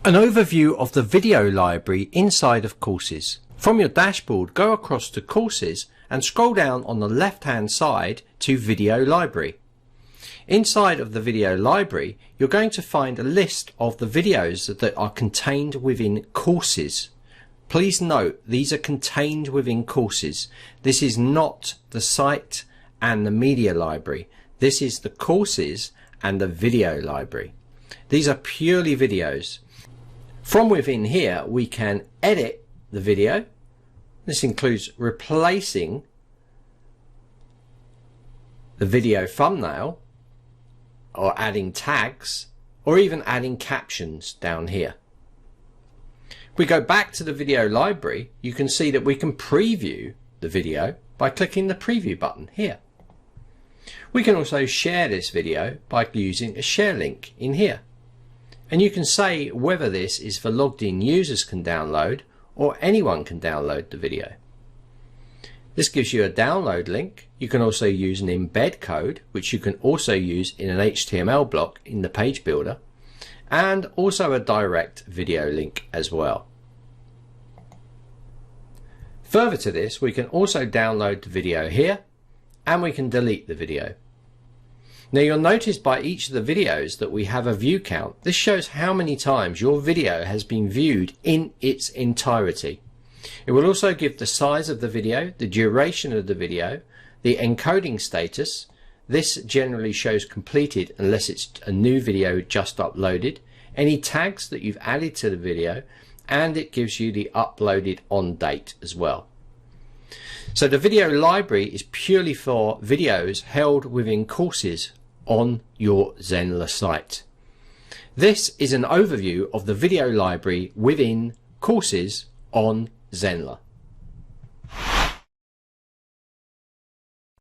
An overview of the video library inside of Courses. From your dashboard, go across to Courses and scroll down on the left hand side to Video Library. Inside of the video library, you're going to find a list of the videos that are contained within Courses. Please note, these are contained within Courses. This is not the site and the media library. This is the Courses and the video library. These are purely videos. From within here, we can edit the video. This includes replacing the video thumbnail, or adding tags, or even adding captions down here. If we go back to the video library, you can see that we can preview the video by clicking the preview button here. We can also share this video by using a share link in here. And you can say whether this is for logged in users can download or anyone can download the video. This gives you a download link. You can also use an embed code, which you can also use in an HTML block in the page builder, and also a direct video link as well. Further to this, we can also download the video here, and we can delete the video. Now you'll notice by each of the videos that we have a view count. This shows how many times your video has been viewed in its entirety. It will also give the size of the video, the duration of the video, the encoding status. This generally shows completed unless it's a new video just uploaded, any tags that you've added to the video, and it gives you the uploaded on date as well. So the video library is purely for videos held within Courses on your Zenler site. This is an overview of the video library within Courses on Zenler.